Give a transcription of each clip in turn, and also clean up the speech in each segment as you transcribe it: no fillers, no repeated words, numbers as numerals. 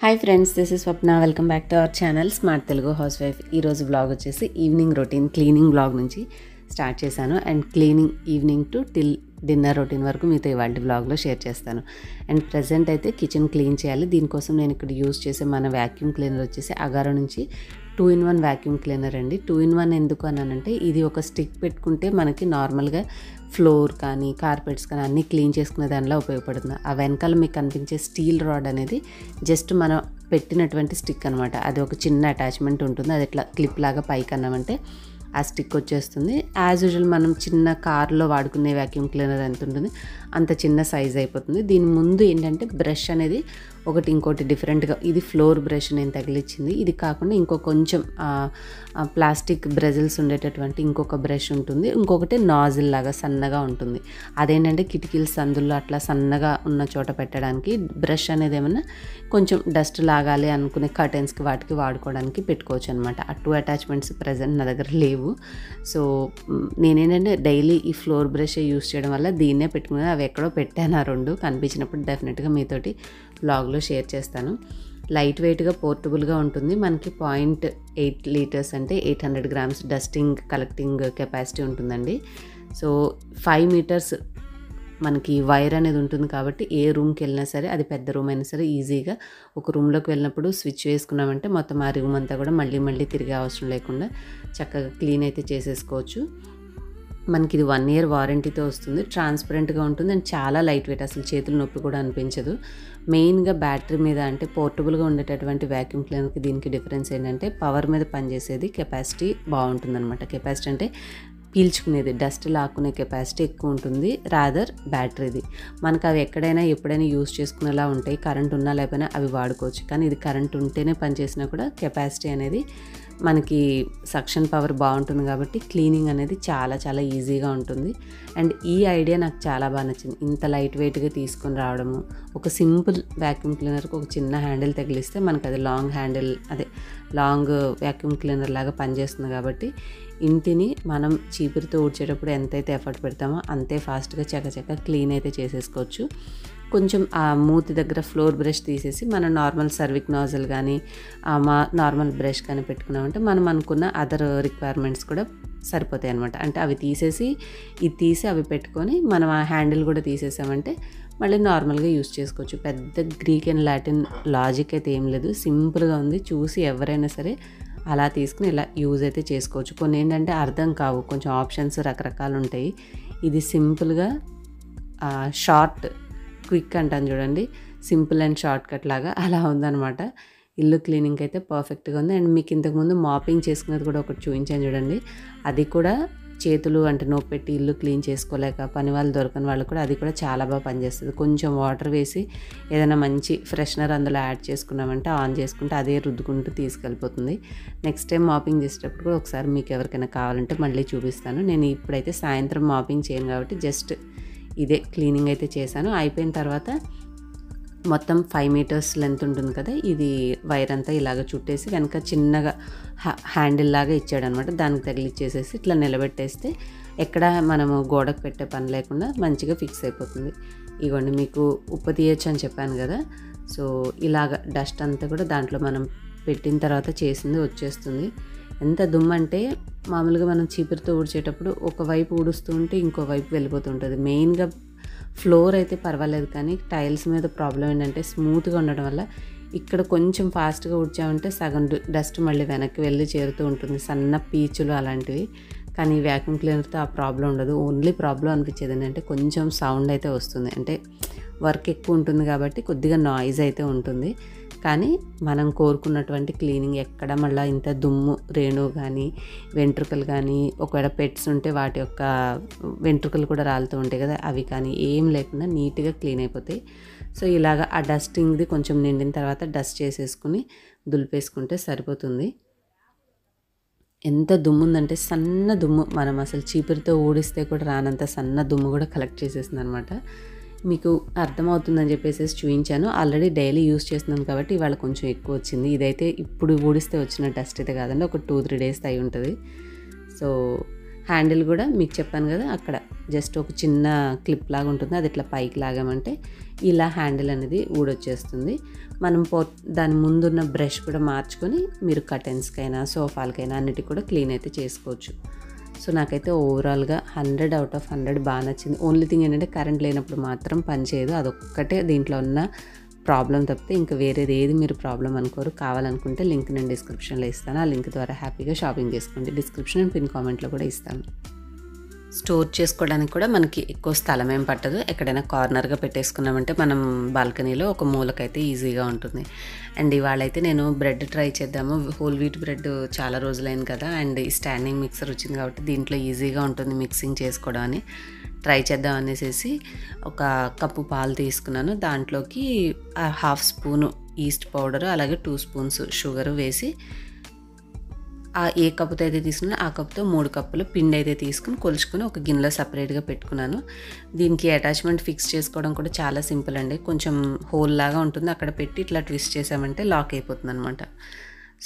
Hi friends, this is Swapna. Welcome back to our channel smart Telugu house wife. ఈరోజు vlog వచ్చేసి evening routine cleaning vlog నుంచి start చేశాను. And cleaning evening to till dinner routine వరకు మీతో ఇవాళ వ్లాగ్లో share చేస్తాను. అండ్ ప్రజెంట్ అయితే కిచెన్ క్లీన్ చేయాలి. దీనికోసం నేను ఇక్కడ యూజ్ చేసే మన వ్యాక్యూమ్ క్లీనర్ వచ్చేసి అగారో నుంచి 2-in-1 వ్యాక్యూమ్ క్లీనర్ అండి. 2-in-1 ఎందుకు అన్నానంటే, ఇది ఒక స్టిక్ పెట్టుకుంటే మనకి నార్మల్గా ఫ్లోర్ కానీ కార్పెట్స్ కానీ అన్నీ క్లీన్ చేసుకునే దానిలో ఉపయోగపడుతుంది. ఆ వెనకాల మీకు కనిపించే స్టీల్ రాడ్ అనేది జస్ట్ మనం పెట్టినటువంటి స్టిక్ అనమాట. అది ఒక చిన్న అటాచ్మెంట్ ఉంటుంది. అది ఇట్లా క్లిప్ లాగా పైకి అన్నామంటే ఆ స్టిక్ వచ్చేస్తుంది. యాజ్ యూజువల్ మనం చిన్న కార్లో వాడుకునే వ్యాక్యూమ్ క్లీనర్ ఎంత ఉంటుంది అంత చిన్న సైజ్ అయిపోతుంది. దీని ముందు ఏంటంటే బ్రష్ అనేది ఇంకోటి డిఫరెంట్గా, ఇది ఫ్లోర్ బ్రష్ నేను తగిలిచ్చింది. ఇది కాకుండా కొంచెం ప్లాస్టిక్ బ్రెజిల్స్ ఉండేటటువంటి ఇంకొక బ్రష్ ఉంటుంది. ఇంకొకటి నాజిల్ లాగా సన్నగా ఉంటుంది. అదేంటంటే కిటికీల సందుల్లో అట్లా సన్నగా ఉన్న చోట పెట్టడానికి. బ్రష్ అనేది ఏమన్నా కొంచెం డస్ట్ లాగాలి అనుకునే కర్టెన్స్కి వాటికి వాడుకోవడానికి పెట్టుకోవచ్చు అనమాట. ఆ 2 అటాచ్మెంట్స్ ప్రజెంట్ నా దగ్గర లేవు. సో నేనేంటంటే డైలీ ఈ ఫ్లోర్ బ్రష్ యూస్ చేయడం వల్ల దీన్నే పెట్టుకున్నాను. అవి ఎక్కడో పెట్టాను. ఆ 2 కనిపించినప్పుడు డెఫినెట్గా మీతోటి వ్లాగ్లో షేర్ చేస్తాను. లైట్ వెయిట్గా పోర్టబుల్గా ఉంటుంది. మనకి 0.8 లీటర్స్ అంటే 800 grams డస్టింగ్ కలెక్టింగ్ కెపాసిటీ ఉంటుందండి. సో 5 meters మనకి వైర్ అనేది ఉంటుంది కాబట్టి ఏ రూమ్కి వెళ్ళినా సరే, అది పెద్ద రూమ్ అయినా సరే, ఈజీగా ఒక రూమ్లోకి వెళ్ళినప్పుడు స్విచ్ వేసుకున్నామంటే మొత్తం ఆ రూమ్ అంతా కూడా మళ్ళీ తిరిగే అవసరం లేకుండా చక్కగా క్లీన్ అయితే చేసేసుకోవచ్చు. మనకి ఇది 1 year వారంటీతో వస్తుంది. ట్రాన్స్పరెంట్గా ఉంటుంది అండ్ చాలా లైట్ వెయిట్, అసలు చేతులు నొప్పి కూడా అనిపించదు. మెయిన్గా బ్యాటరీ మీద అంటే పోర్టబుల్గా ఉండేటటువంటి వ్యాక్యూమ్ క్లీనర్కి దీనికి డిఫరెన్స్ ఏంటంటే, పవర్ మీద పనిచేసేది కెపాసిటీ బాగుంటుందన్నమాట. కెపాసిటీ అంటే పీల్చుకునేది, డస్ట్ లాక్కునే కెపాసిటీ ఎక్కువ ఉంటుంది. రాదర్ బ్యాటరీది మనకు అవి ఎక్కడైనా ఎప్పుడైనా యూజ్ చేసుకునేలా ఉంటాయి. కరెంట్ ఉన్నా లేకపోయినా అవి వాడుకోవచ్చు. కానీ ఇది కరెంట్ ఉంటేనే పనిచేసినా కూడా కెపాసిటీ అనేది మనకి సక్షన్ పవర్ బాగుంటుంది కాబట్టి క్లీనింగ్ అనేది చాలా ఈజీగా ఉంటుంది. అండ్ ఈ ఐడియా నాకు చాలా బాగా నచ్చింది. ఇంత లైట్ వెయిట్గా తీసుకొని రావడము, ఒక సింపుల్ వ్యాక్యూమ్ క్లీనర్కి ఒక చిన్న హ్యాండిల్ తగిలిస్తే మనకు అది లాంగ్ వ్యాక్యూమ్ క్లీనర్ లాగా పనిచేస్తుంది. కాబట్టి ఇంటిని మనం చీపురుతో ఊడ్చేటప్పుడు ఎంతైతే ఎఫర్ట్ పెడతామో అంతే ఫాస్ట్గా చకచక క్లీన్ అయితే చేసేసుకోవచ్చు. కొంచెం ఆ మూతి దగ్గర ఫ్లోర్ బ్రష్ తీసేసి మనం నార్మల్ సర్విక్ నాజల్ కానీ నార్మల్ బ్రష్ కానీ పెట్టుకున్నామంటే మనం అనుకున్న అదర్ రిక్వైర్మెంట్స్ కూడా సరిపోతాయి అనమాట. అంటే అవి తీసేసి ఇది తీసి అవి పెట్టుకొని మనం ఆ హ్యాండిల్ కూడా తీసేసామంటే మళ్ళీ నార్మల్గా యూస్ చేసుకోవచ్చు. పెద్ద గ్రీక్ అండ్ లాటిన్ లాజిక్ అయితే ఏం లేదు, సింపుల్గా ఉంది. చూసి ఎవరైనా సరే అలా తీసుకుని ఇలా యూజ్ అయితే చేసుకోవచ్చు. కొన్ని ఏంటంటే అర్థం కావు, కొంచెం ఆప్షన్స్ రకరకాలు ఉంటాయి. ఇది సింపుల్గా షార్ట్ క్విక్ అంటాను చూడండి, సింపుల్ అండ్ షార్ట్ కట్ లాగా అలా ఉందన్నమాట. ఇల్లు క్లీనింగ్ అయితే పర్ఫెక్ట్గా ఉంది. అండ్ మీకు ఇంతకుముందు మాపింగ్ చేసుకునేది కూడా ఒకటి చూపించాను చూడండి. అది కూడా చేతులు అంటే నొప్పి పెట్టి ఇల్లు క్లీన్ చేసుకోలేక పని వాళ్ళు దొరకని వాళ్ళు కూడా అది కూడా చాలా బాగా పనిచేస్తుంది. కొంచెం వాటర్ వేసి ఏదైనా మంచి ఫ్రెషనర్ అందులో యాడ్ చేసుకున్నామంటే ఆన్ చేసుకుంటే అదే రుద్దుకుంటూ తీసుకెళ్ళిపోతుంది. నెక్స్ట్ టైం మాపింగ్ చేసేటప్పుడు కూడా ఒకసారి మీకు ఎవరికైనా కావాలంటే మళ్ళీ చూపిస్తాను. నేను ఇప్పుడైతే సాయంత్రం మాపింగ్ చేయను కాబట్టి జస్ట్ ఇదే క్లీనింగ్ అయితే చేశాను. అయిపోయిన తర్వాత మొత్తం 5 meters లెంత్ ఉంటుంది కదా, ఇది వైర్ అంతా ఇలాగ చుట్టేసి వెనక చిన్నగా హ్యాండిల్ లాగా ఇచ్చాడనమాట. దానికి తగిలిచ్చేసేసి ఇట్లా నిలబెట్టేస్తే ఎక్కడ మనము గోడకు పెట్టే పని లేకుండా మంచిగా ఫిక్స్ అయిపోతుంది. ఇగోండి మీకు ఉప్పు తీయచ్చు అని చెప్పాను కదా. సో ఇలాగ డస్ట్ అంతా కూడా దాంట్లో మనం పెట్టిన తర్వాత చేసింది వచ్చేస్తుంది. ఎంత దుమ్మంటే మామూలుగా మనం చీపురుతో ఊడ్చేటప్పుడు ఒకవైపు ఊడుస్తూ ఉంటే ఇంకో వైపు వెళ్ళిపోతుంటుంది. మెయిన్గా ఫ్లోర్ అయితే పర్వాలేదు, కానీ టైల్స్ మీద ప్రాబ్లం ఏంటంటే స్మూత్గా ఉండడం వల్ల ఇక్కడ కొంచెం ఫాస్ట్గా ఊడ్చామంటే సగం డస్ట్ మళ్ళీ వెనక్కి వెళ్ళి చేరుతూ ఉంటుంది, సన్న పీచులు అలాంటివి. కానీ వ్యాక్యూమ్ క్లీనర్తో ఆ ప్రాబ్లం ఉండదు. ఓన్లీ ప్రాబ్లం అనిపించేది ఏంటంటే కొంచెం సౌండ్ అయితే వస్తుంది. అంటే వర్క్ ఎక్కువ ఉంటుంది కాబట్టి కొద్దిగా నాయిస్ అయితే ఉంటుంది. కానీ మనం కోరుకున్నటువంటి క్లీనింగ్ ఎక్కడ మళ్ళీ ఇంత దుమ్ము రేణు కానీ వెంట్రుకలు కానీ, ఒకవేళ పెట్స్ ఉంటే వాటి యొక్క వెంట్రుకలు కూడా రాలుతూ ఉంటాయి కదా, అవి కానీ ఏం లేకుండా నీట్గా క్లీన్ అయిపోతాయి. సో ఇలాగ ఆ డస్టింగ్ది కొంచెం నిండిన తర్వాత డస్ట్ చేసేసుకుని దులిపేసుకుంటే సరిపోతుంది. ఎంత దుమ్ము ఉందంటే సన్న దుమ్ము, మనం అసలు చీపురుతో ఊడిస్తే కూడా రానంత సన్న దుమ్ము కూడా కలెక్ట్ చేసేసింది అనమాట. మీకు అర్థమవుతుందని చెప్పేసి చూపించాను. ఆల్రెడీ డైలీ యూస్ చేస్తున్నాను కాబట్టి ఇవాళ కొంచెం ఎక్కువ వచ్చింది. ఇదైతే ఇప్పుడు ఊడిస్తే వచ్చిన డస్ట్ అయితే కాదండి, ఒక 2-3 days అయి ఉంటుంది. సో హ్యాండిల్ కూడా మీకు చెప్పాను కదా, అక్కడ జస్ట్ ఒక చిన్న క్లిప్ లాగా ఉంటుంది, అది ఇట్లా పైకి లాగామంటే ఇలా హ్యాండిల్ అనేది ఊడొచ్చేస్తుంది. మనం దాని ముందున్న బ్రష్ కూడా మార్చుకొని మీరు కర్టెన్స్కైనా సోఫాలకైనా అన్నిటికి కూడా క్లీన్ అయితే చేసుకోవచ్చు. సో నాకైతే ఓవరాల్గా 100 out of 100 బాగా నచ్చింది. ఓన్లీ థింగ్ ఏంటంటే కరెంట్ లేనప్పుడు మాత్రం పనిచేయదు, అదొక్కటే దీంట్లో ఉన్న ప్రాబ్లం తప్పితే ఇంకా వేరేది ఏది మీరు ప్రాబ్లం అనుకోరు. కావాలనుకుంటే లింక్ నేను డిస్క్రిప్షన్లో ఇస్తాను, ఆ లింక్ ద్వారా హ్యాపీగా షాపింగ్ చేసుకోండి. డిస్క్రిప్షన్ అండ్ పిన్ కామెంట్లో కూడా ఇస్తాను. స్టోర్ చేసుకోవడానికి కూడా మనకి ఎక్కువ స్థలం ఏం పట్టదు. ఎక్కడైనా కార్నర్గా పెట్టేసుకున్నామంటే మనం బాల్కనీలో ఒక మూలకైతే ఈజీగా ఉంటుంది. అండ్ ఇవాళ అయితే నేను బ్రెడ్ ట్రై చేద్దాము. హోల్ వీట్ బ్రెడ్ చాలా రోజులైంది కదా, అండ్ ఈ స్టాండింగ్ మిక్సర్ వచ్చింది కాబట్టి దీంట్లో ఈజీగా ఉంటుంది మిక్సింగ్ చేసుకోవడం అని ట్రై చేద్దాం అనేసి ఒక కప్పు పాలు తీసుకున్నాను. దాంట్లోకి 1/2 స్పూను ఈస్ట్ పౌడర్ అలాగే 2 స్పూన్స్ షుగర్ వేసి ఏ కప్పుతో అయితే తీసుకున్నా ఆ కప్పుతో 3 కప్పులు పిండి అయితే తీసుకుని కొలుచుకొని ఒక గిన్నెలో సపరేట్గా పెట్టుకున్నాను. దీనికి అటాచ్మెంట్ ఫిక్స్ చేసుకోవడం కూడా చాలా సింపుల్ అండి. కొంచెం హోల్ లాగా ఉంటుంది, అక్కడ పెట్టి ఇట్లా ట్విస్ట్ చేసామంటే లాక్ అయిపోతుంది అనమాట.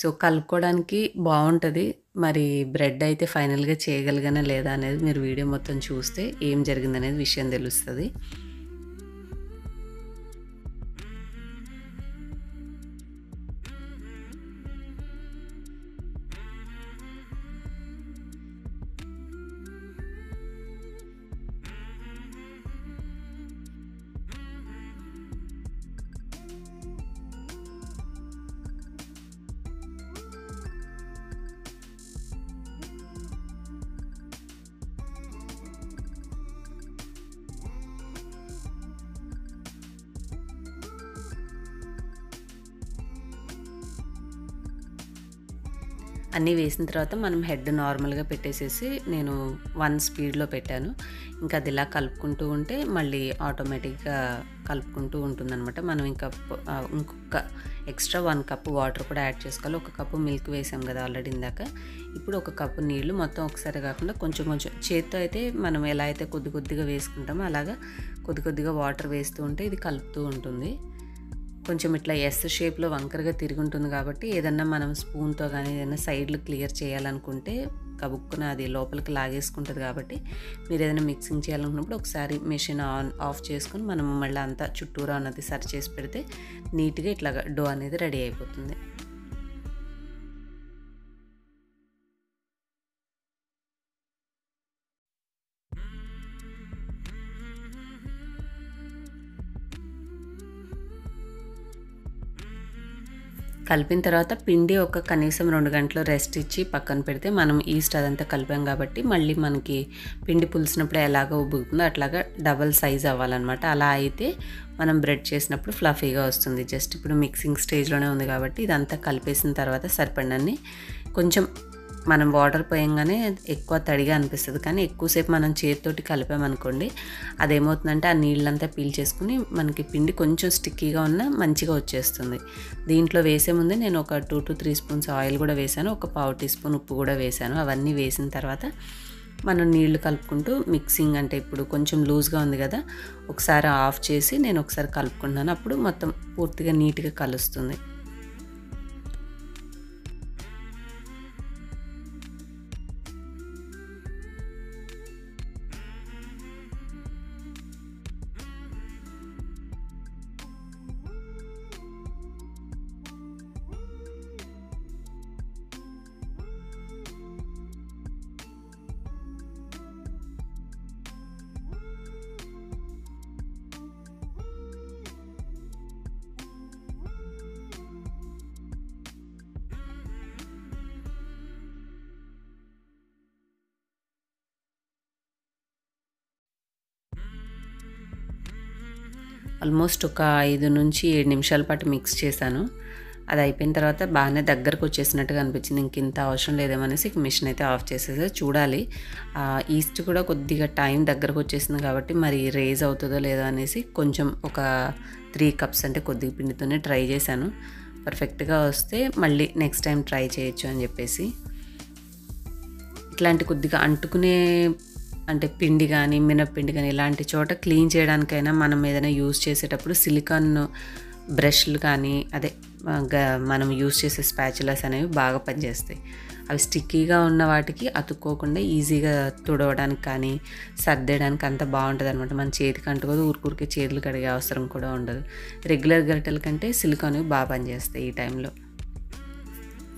సో కలుపుకోవడానికి బాగుంటుంది. మరి బ్రెడ్ అయితే ఫైనల్గా చేయగలిగానా లేదా అనేది మీరు వీడియో మొత్తం చూస్తే ఏం జరిగిందనేది విషయం తెలుస్తుంది. అన్నీ వేసిన తర్వాత మనం హెడ్ నార్మల్గా పెట్టేసేసి నేను 1 స్పీడ్లో పెట్టాను. ఇంకా అది ఇలా కలుపుకుంటూ ఉంటే మళ్ళీ ఆటోమేటిక్గా కలుపుకుంటూ ఉంటుందన్నమాట. మనం ఇంకొక ఎక్స్ట్రా 1 కప్పు వాటర్ కూడా యాడ్ చేసుకోవాలి. 1 కప్పు మిల్క్ వేసాం కదా ఆల్రెడీ ఇందాక. ఇప్పుడు 1 కప్పు నీళ్ళు మొత్తం ఒకసారి కాకుండా కొంచెం కొంచెం చేత్తో అయితే మనం ఎలా అయితే కొద్దిగా వేసుకుంటామో అలాగా కొద్దిగా వాటర్ వేస్తూ ఉంటే ఇది కలుపుతూ ఉంటుంది. కొంచెం ఇట్లా ఎస్ షేప్లో వంకరగా తిరిగి ఉంటుంది కాబట్టి ఏదన్నా మనం స్పూన్తో కానీ ఏదైనా సైడ్లు క్లియర్ చేయాలనుకుంటే కబుక్కున అది లోపలికి లాగేసుకుంటుంది. కాబట్టి మీరు ఏదైనా మిక్సింగ్ చేయాలనుకున్నప్పుడు ఒకసారి మెషిన్ ఆఫ్ చేసుకుని మనం మళ్ళీ అంతా చుట్టూరా అన్నది సరి చేసి పెడితే నీట్గా ఇట్లా డో అనేది రెడీ అయిపోతుంది. కలిపిన తర్వాత పిండి ఒక కనీసం 2 గంటలు రెస్ట్ ఇచ్చి పక్కన పెడితే మనం ఈస్ట్ అదంతా కలిపాం కాబట్టి మళ్ళీ మనకి పిండి పులిసినప్పుడు ఎలాగో ఉబ్బుతుందో అట్లాగా డబల్ సైజ్ అవ్వాలన్నమాట. అలా అయితే మనం బ్రెడ్ చేసినప్పుడు ఫ్లఫీగా వస్తుంది. జస్ట్ ఇప్పుడు మిక్సింగ్ స్టేజ్లోనే ఉంది కాబట్టి ఇదంతా కలిపేసిన తర్వాత సరిపడినన్ని కొంచెం మనం వాటర్ పోయంగానే ఎక్కువ తడిగా అనిపిస్తుంది, కానీ ఎక్కువసేపు మనం చేతితోటి కలిపామనుకోండి అదేమవుతుందంటే ఆ నీళ్ళంతా పీల్చేసుకుని మనకి పిండి కొంచెం స్టిక్కీగా ఉన్న మంచిగా వచ్చేస్తుంది. దీంట్లో వేసే ముందే నేను ఒక 2 to 3 స్పూన్స్ ఆయిల్ కూడా వేసాను, ఒక 1/2 టీ స్పూన్ ఉప్పు కూడా వేసాను. అవన్నీ వేసిన తర్వాత మనం నీళ్లు కలుపుకుంటూ మిక్సింగ్ అంటే ఇప్పుడు కొంచెం లూజ్గా ఉంది కదా, ఒకసారి ఆఫ్ చేసి నేను ఒకసారి కలుపుకుంటున్నాను. అప్పుడు మొత్తం పూర్తిగా నీట్గా కలుస్తుంది. ఆల్మోస్ట్ ఒక 5 నుంచి 7 నిమిషాల పాటు మిక్స్ చేశాను. అది అయిపోయిన తర్వాత బాగానే దగ్గరకు వచ్చేసినట్టుగా అనిపించింది. ఇంత అవసరం లేదేమనేసి మిషన్ అయితే ఆఫ్ చేసేసి చూడాలి. ఈస్ట్ కూడా కొద్దిగా టైం దగ్గరకు వచ్చేసింది కాబట్టి మరి రేజ్ అవుతుందో లేదో అనేసి కొంచెం ఒక 3 కప్స్ అంటే కొద్దిగా పిండితోనే ట్రై చేశాను. పర్ఫెక్ట్గా వస్తే మళ్ళీ నెక్స్ట్ టైం ట్రై చేయొచ్చు అని చెప్పేసి. ఇట్లాంటి కొద్దిగా అంటుకునే అంటే పిండి కానీ మినప్పిండి కానీ ఇలాంటి చోట క్లీన్ చేయడానికైనా మనం ఏదైనా యూజ్ చేసేటప్పుడు సిలికాన్ బ్రష్లు కానీ మనం యూజ్ చేసే స్పాచులాస్ అనేవి బాగా పనిచేస్తాయి. అవి స్టిక్కీగా ఉన్న వాటికి అతుక్కోకుండా ఈజీగా తుడవడానికి కానీ సర్దేయడానికి అంత బాగుంటుంది అనమాట. మన చేతికి అంటుకోదు, ఊరికే చేతులు కడిగే అవసరం కూడా ఉండదు. రెగ్యులర్ గరిటెల కంటే సిలికాన్వి బాగా పనిచేస్తాయి ఈ టైంలో.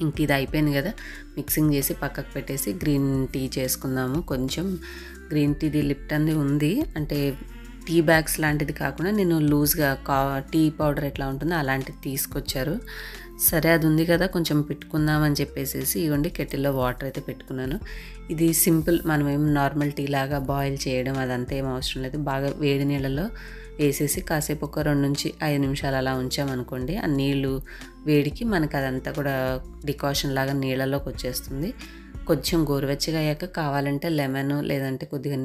ఇంక ఇది అయిపోయింది కదా, మిక్సింగ్ చేసి పక్కకు పెట్టేసి గ్రీన్ టీ చేసుకుందాము. కొంచెం గ్రీన్ టీది లిప్టన్ది ఉంది, అంటే టీ బ్యాగ్స్ లాంటిది కాకుండా నేను లూజ్గా టీ పౌడర్ ఎట్లా ఉంటుందో అలాంటిది తీసుకొచ్చారు. సరే అది ఉంది కదా కొంచెం పెట్టుకుందామని చెప్పేసి ఇవ్వండి కెటిల్లో వాటర్ అయితే పెట్టుకున్నాను. ఇది సింపుల్, మనం ఏం నార్మల్ టీ లాగా బాయిల్ చేయడం అదంతా ఏం అవసరం లేదు. బాగా వేడి నీళ్ళలో వేసేసి కాసేపు ఒక 2 నుంచి 5 నిమిషాలు అలా ఉంచామనుకోండి, ఆ నీళ్ళు వేడికి మనకు అదంతా కూడా డికాషన్ లాగా నీళ్ళలోకి వచ్చేస్తుంది. కొంచెం గోరువెచ్చగా అయ్యాక కావాలంటే లెమన్ లేదంటే కొద్దిగా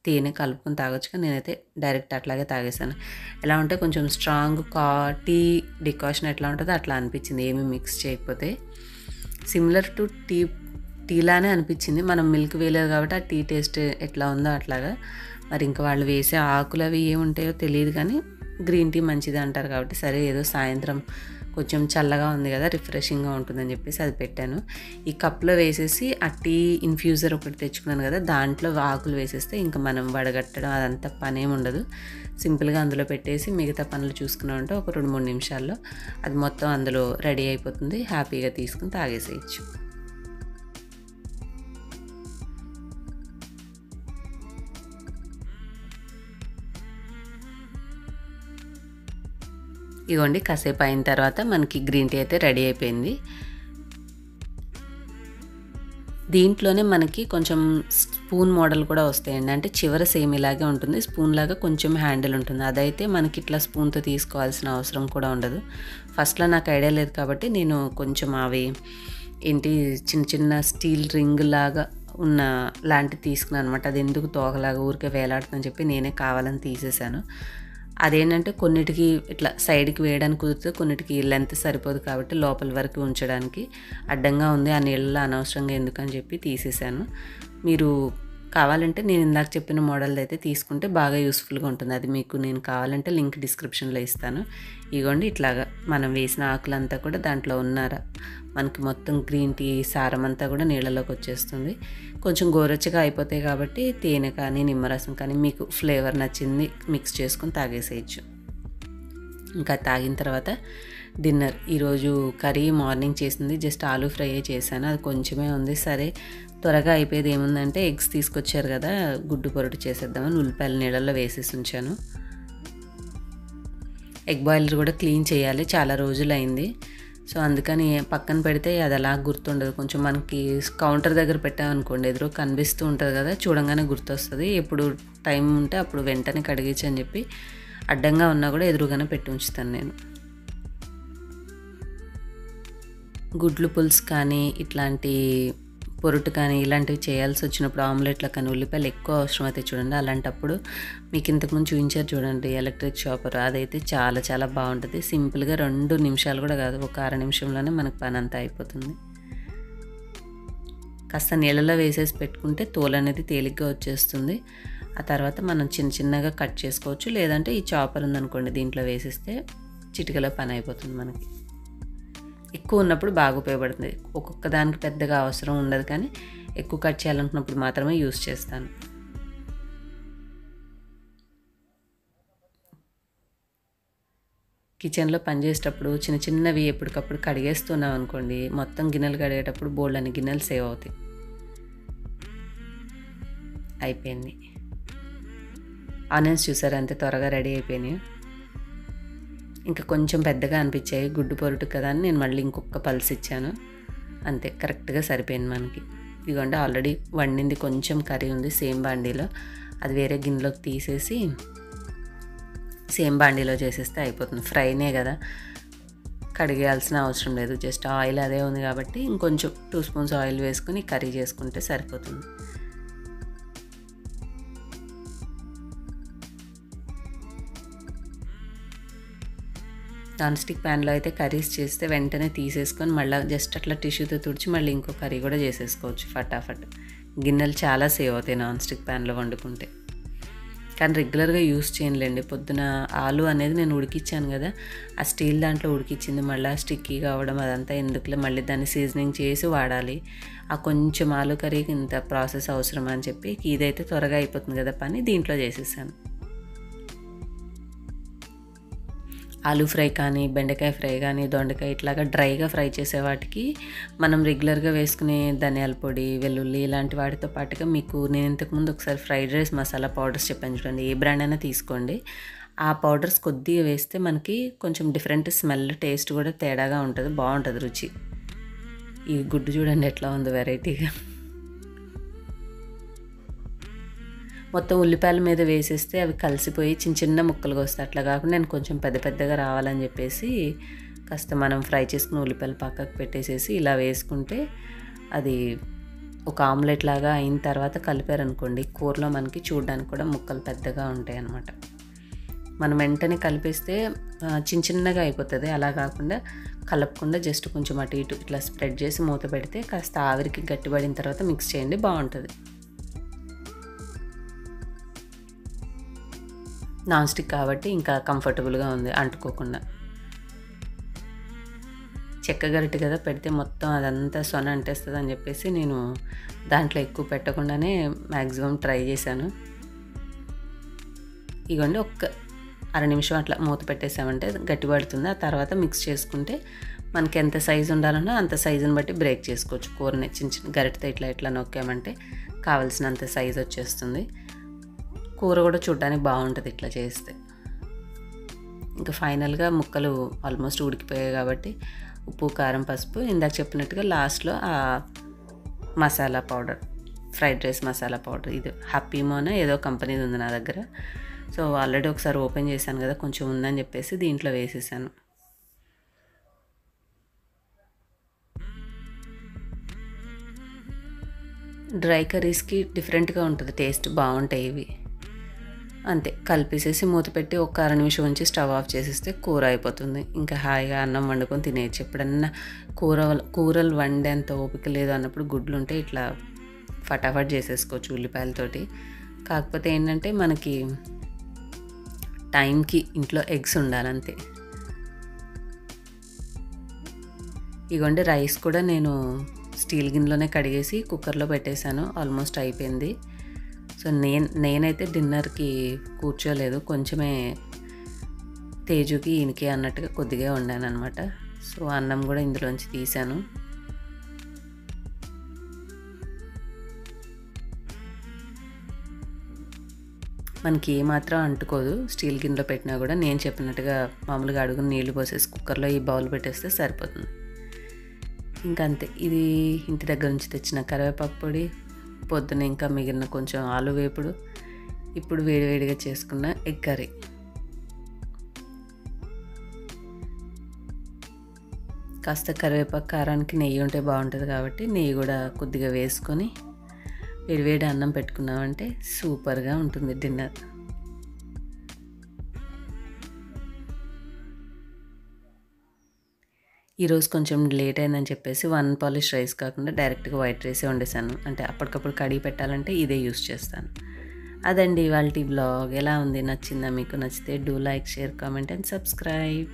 తేనె కలుపుకొని తాగొచ్చు, కానీ నేనైతే డైరెక్ట్ అట్లాగే తాగేసాను. ఎలా ఉంటే కొంచెం స్ట్రాంగ్ టీ డికాషన్ ఎట్లా ఉంటుందో అట్లా అనిపించింది, ఏమీ మిక్స్ చేయకపోతే. సిమిలర్ టు టీలానే అనిపించింది, మనం మిల్క్ వేయలేదు కాబట్టి ఆ టీ టేస్ట్ ఎట్లా ఉందో అట్లాగా. మరి ఇంకా వాళ్ళు వేసే ఆకులు అవి ఏముంటాయో తెలియదు, కానీ గ్రీన్ టీ మంచిది అంటారు కాబట్టి సరే ఏదో సాయంత్రం కొంచెం చల్లగా ఉంది కదా రిఫ్రెషింగ్గా ఉంటుందని చెప్పేసి అది పెట్టాను. ఈ కప్లో వేసేసి ఆ టీ ఇన్ఫ్యూజర్ ఒకటి తెచ్చుకున్నాను కదా, దాంట్లో ఆకులు వేసేస్తే ఇంకా మనం వడగట్టడం అదంతా పనేం ఉండదు. సింపుల్గా అందులో పెట్టేసి మిగతా పనులు చూసుకున్నామంటే ఒక 2-3 నిమిషాల్లో అది మొత్తం అందులో రెడీ అయిపోతుంది. హ్యాపీగా తీసుకుని తాగేసేయచ్చు. ఇగోండి కాసేపు అయిన తర్వాత మనకి గ్రీన్ టీ అయితే రెడీ అయిపోయింది. దీంట్లోనే మనకి కొంచెం స్పూన్ మోడల్ కూడా వస్తాయండి, అంటే చివర సేమ్ ఇలాగే ఉంటుంది, స్పూన్ లాగా కొంచెం హ్యాండిల్ ఉంటుంది. అదైతే మనకి ఇట్లా స్పూన్తో తీసుకోవాల్సిన అవసరం కూడా ఉండదు. ఫస్ట్లో నాకు ఐడియా లేదు కాబట్టి నేను కొంచెం అవి చిన్న చిన్న స్టీల్ రింగ్ లాగా ఉన్న లాంటివి తీసుకున్నాను అనమాట. అది ఎందుకు తోకలాగా ఊరికే వేలాడుతుందని చెప్పి నేనే కావాలని తీసేసాను. అదేంటంటే కొన్నిటికి ఇట్లా సైడ్కి వేయడానికి కుదిరితే కొన్నిటికి లెంత్ సరిపోదు కాబట్టి లోపల వరకు ఉంచడానికి అడ్డంగా ఉంది, ఆ నీళ్ళలో అనవసరంగా ఎందుకని చెప్పి తీసేసాను. మీరు కావాలంటే నేను ఇందాక చెప్పిన మోడల్ అయితే తీసుకుంటే బాగా యూస్ఫుల్గా ఉంటుంది. అది మీకు నేను కావాలంటే లింక్ డిస్క్రిప్షన్లో ఇస్తాను. ఇగోండి ఇట్లాగా మనం వేసిన ఆకులంతా కూడా దాంట్లో ఉన్నారా మనకి మొత్తం గ్రీన్ టీ సారం అంతా కూడా నీళ్ళలోకి వచ్చేస్తుంది. కొంచెం గోరచ్చగా అయిపోతాయి కాబట్టి తేనె కానీ నిమ్మరసం కానీ మీకు ఫ్లేవర్ నచ్చింది మిక్స్ చేసుకొని తాగేసేయచ్చు. ఇంకా తాగిన తర్వాత డిన్నర్, ఈరోజు కర్రీ మార్నింగ్ చేసింది జస్ట్ ఆలూ ఫ్రై చేశాను, అది కొంచెమే ఉంది. సరే త్వరగా అయిపోయేది ఏముందంటే ఎగ్స్ తీసుకొచ్చారు కదా, గుడ్డు పొరటు చేసేద్దామని ఉల్లిపాయలు నీళ్ళల్లో వేసేసి ఉంచాను. ఎగ్ బాయిలర్ కూడా క్లీన్ చేయాలి, చాలా రోజులు అయింది. సో అందుకని పక్కన పెడితే అది అలా గుర్తుండదు. కొంచెం మనకి కౌంటర్ దగ్గర పెట్టామనుకోండి ఎదురు కనిపిస్తూ ఉంటుంది కదా, చూడంగానే గుర్తొస్తుంది. ఎప్పుడు టైం ఉంటే అప్పుడు వెంటనే కడిగించి అని చెప్పి అడ్డంగా ఉన్నా కూడా ఎదురుగానే పెట్టి ఉంచుతాను నేను. గుడ్లు పులుసు కానీ ఇట్లాంటి పొరుటు కానీ ఇలాంటివి చేయాల్సి వచ్చినప్పుడు ఆమ్లెట్ల కానీ ఉల్లిపాయలు ఎక్కువ అవసరం అయితే చూడండి, అలాంటప్పుడు మీకు ఇంతకుముందు చూపించారు చూడండి ఎలక్ట్రిక్ చాపర్, అదైతే చాలా చాలా బాగుంటుంది. సింపుల్గా 2 నిమిషాలు కూడా కాదు, ఒక 1/2 నిమిషంలోనే మనకు పని అంతా అయిపోతుంది. కాస్త నీళ్ళలో వేసేసి పెట్టుకుంటే తోలు అనేది తేలిగ్గా వచ్చేస్తుంది. ఆ తర్వాత మనం చిన్న చిన్నగా కట్ చేసుకోవచ్చు, లేదంటే ఈ చాపర్ ఉందనుకోండి దీంట్లో వేసేస్తే చిటికలో పని అయిపోతుంది. మనకి ఎక్కువ ఉన్నప్పుడు బాగా ఉపయోగపడుతుంది, ఒక్కొక్క దానికి పెద్దగా అవసరం ఉండదు, కానీ ఎక్కువ కట్ చేయాలనుకున్నప్పుడు మాత్రమే యూస్ చేస్తాను. కిచెన్లో పనిచేసేటప్పుడు చిన్న చిన్నవి ఎప్పటికప్పుడు కడిగేస్తున్నాం అనుకోండి, మొత్తం గిన్నెలు కడిగేటప్పుడు బోల్డ్ అని గిన్నెలు సేవ్ అవుతాయి. అయిపోయింది. ఆనియన్స్ చూసారా అంతే త్వరగా రెడీ అయిపోయినాయి. ఇంకా కొంచెం పెద్దగా అనిపించాయి గుడ్డు పొరుటు కదా అని నేను మళ్ళీ ఇంకొక పల్స్ ఇచ్చాను, అంతే కరెక్ట్గా సరిపోయింది మనకి. ఇదిగోండి ఆల్రెడీ వండింది కొంచెం కర్రీ ఉంది సేమ్ బాండీలో, అది వేరే గిన్నెలోకి తీసేసి సేమ్ బాండీలో చేసేస్తే అయిపోతుంది. ఫ్రైనే కదా, కడిగేయాల్సిన అవసరం లేదు, జస్ట్ ఆయిల్ అదే ఉంది కాబట్టి ఇంకొంచెం 2 స్పూన్స్ ఆయిల్ వేసుకుని కర్రీ చేసుకుంటే సరిపోతుంది. నాన్ స్టిక్ ప్యాన్లో అయితే కర్రీస్ చేస్తే వెంటనే తీసేసుకొని మళ్ళీ జస్ట్ అట్లా టిష్యూతో తుడిచి మళ్ళీ ఇంకో కర్రీ కూడా చేసేసుకోవచ్చు ఫటాఫట్. గిన్నెలు చాలా సేవ్ అవుతాయి నాన్ స్టిక్ ప్యాన్లో వండుకుంటే. కానీ రెగ్యులర్గా యూస్ చేయనులేండి. పొద్దున ఆలు అనేది నేను ఉడికిచ్చాను కదా, ఆ స్టీల్ దాంట్లో ఉడికిచ్చింది మళ్ళీ స్టిక్కీ కావడం అదంతా ఎందుకులే, మళ్ళీ దాన్ని సీజనింగ్ చేసి వాడాలి, ఆ కొంచెం ఆలు కర్రీకి ఇంత ప్రాసెస్ అవసరం అని చెప్పి ఇదైతే త్వరగా అయిపోతుంది కదా పని, దీంట్లో చేసేసాను. ఆలూ ఫ్రై కానీ, బెండకాయ ఫ్రై కానీ, దొండకాయ ఇట్లాగా డ్రైగా ఫ్రై చేసే వాటికి మనం రెగ్యులర్గా వేసుకునే ధనియాల పొడి, వెల్లుల్లి ఇలాంటి వాటితో పాటుగా మీకు నేను ఇంతకుముందు ఒకసారి ఫ్రైడ్ రైస్ మసాలా పౌడర్స్ చెప్పాను చూడండి, ఏ బ్రాండ్ అయినా తీసుకోండి. ఆ పౌడర్స్ కొద్దిగా వేస్తే మనకి కొంచెం డిఫరెంట్ స్మెల్, టేస్ట్ కూడా తేడాగా ఉంటుంది, బాగుంటుంది రుచి. ఈ గుడ్డు చూడండి ఎట్లా ఉంది వెరైటీగా. మొత్తం ఉల్లిపాయల మీద వేసేస్తే అవి కలిసిపోయి చిన్న చిన్న ముక్కలుగా వస్తాయి. అట్లా కాకుండా నేను కొంచెం పెద్ద పెద్దగా రావాలని చెప్పేసి కాస్త మనం ఫ్రై చేసుకున్న ఉల్లిపాయలు పక్కకు పెట్టేసేసి ఇలా వేసుకుంటే అది ఒక ఆమ్లెట్ లాగా అయిన తర్వాత కలిపారనుకోండి, కూరలో మనకి చూడడానికి కూడా ముక్కలు పెద్దగా ఉంటాయి అన్నమాట. మనం వెంటనే కలిపేస్తే చిన్న చిన్నగా అయిపోతుంది. అలా కాకుండా కలపకుండా జస్ట్ కొంచెం అటు ఇటు ఇట్లా స్ప్రెడ్ చేసి మూత పెడితే కాస్త ఆవిరికి గట్టిపడిన తర్వాత మిక్స్ చేయండి, బాగుంటుంది. నాన్ స్టిక్ కాబట్టి ఇంకా కంఫర్టబుల్గా ఉంది అంటుకోకుండా. చెక్క గరిటె కదా పెడితే మొత్తం అదంతా సొన అంటేస్తుంది అని చెప్పేసి నేను దాంట్లో ఎక్కువ పెట్టకుండానే మ్యాక్సిమం ట్రై చేశాను. ఇగోండి ఒక్క అర నిమిషం అట్లా మూత పెట్టేసామంటే గట్టిపడుతుంది. ఆ తర్వాత మిక్స్ చేసుకుంటే మనకి ఎంత సైజు ఉండాలన్నా అంత సైజుని బట్టి బ్రేక్ చేసుకోవచ్చు. కూరని చిన్న చిన్న గరిటెతో ఇట్లా ఇట్లా నొక్కామంటే కావాల్సినంత సైజు వచ్చేస్తుంది. కూర కూడా చూడడానికి బాగుంటుంది ఇట్లా చేస్తే. ఇంకా ఫైనల్గా ముక్కలు ఆల్మోస్ట్ ఉడికిపోయాయి కాబట్టి ఉప్పు, కారం, పసుపు ఇందాక చెప్పినట్టుగా లాస్ట్లో ఆ masala powder, fried rice masala powder, ఇది హ్యాపీమోన ఏదో కంపెనీది ఉంది నా దగ్గర. సో ఆల్రెడీ ఒకసారి ఓపెన్ చేశాను కదా, కొంచెం ఉందని చెప్పేసి దీంట్లో వేసేసాను. డ్రై కర్రీస్కి డిఫరెంట్గా ఉంటుంది టేస్ట్, బాగుంటాయి ఇవి. అంతే కలిపేసేసి మూత పెట్టి ఒక అర నిమిషం ఉంచి స్టవ్ ఆఫ్ చేసేస్తే కూర అయిపోతుంది. ఇంకా హాయిగా అన్నం వండుకొని తినేయచ్చు. ఎప్పుడన్నా కూరలు వండేంత ఓపిక లేదు అన్నప్పుడు గుడ్లు ఉంటే ఇట్లా ఫటాఫట్ చేసేసుకోవచ్చు ఉల్లిపాయలతోటి. కాకపోతే ఏంటంటే మనకి టైంకి ఇంట్లో ఎగ్స్ ఉండాలంతే. ఇగోండి రైస్ కూడా నేను స్టీల్ గిన్నెలోనే కడిగేసి కుక్కర్లో పెట్టేశాను, ఆల్మోస్ట్ అయిపోయింది. సో నేనైతే డిన్నర్కి కూర్చోలేదు, కొంచెమే తేజుకి ఈయనకి అన్నట్టుగా కొద్దిగా వండాను అనమాట. సో అన్నం కూడా ఇందులోంచి తీసాను. మనకి ఏమాత్రం అంటుకోదు స్టీల్ గిన్నెలో పెట్టినా కూడా. నేను చెప్పినట్టుగా మామూలుగా అడుగుని నీళ్లు పోసేసి కుక్కర్లో ఈ బౌల్ పెట్టేస్తే సరిపోతుంది. ఇంకంతే. ఇది ఇంటి దగ్గర నుంచి తెచ్చిన కరివేపాకు పొడి, పొద్దున ఇంకా మిగిలిన కొంచెం ఆలు వేపుడు, ఇప్పుడు వేడివేడిగా చేసుకున్న ఎగ్ కర్రీ. కాస్త కరివేపాకు కారానికి నెయ్యి ఉంటే బాగుంటుంది కాబట్టి నెయ్యి కూడా కొద్దిగా వేసుకొని వేడివేడి అన్నం పెట్టుకున్నామంటే సూపర్గా ఉంటుంది డిన్నర్. ఈరోజు కొంచెం లేట్ అయిందని చెప్పేసి వన్ పాలిష్ రైస్ కాకుండా డైరెక్ట్గా వైట్ రైసే వండేసాను. అంటే అప్పటికప్పుడు కడిగి పెట్టాలంటే ఇదే యూస్ చేస్తాను. అదండి ఇవాల్టి వ్లాగ్. ఎలా ఉంది, నచ్చిందా మీకు? నచ్చితే do like, share, comment and subscribe.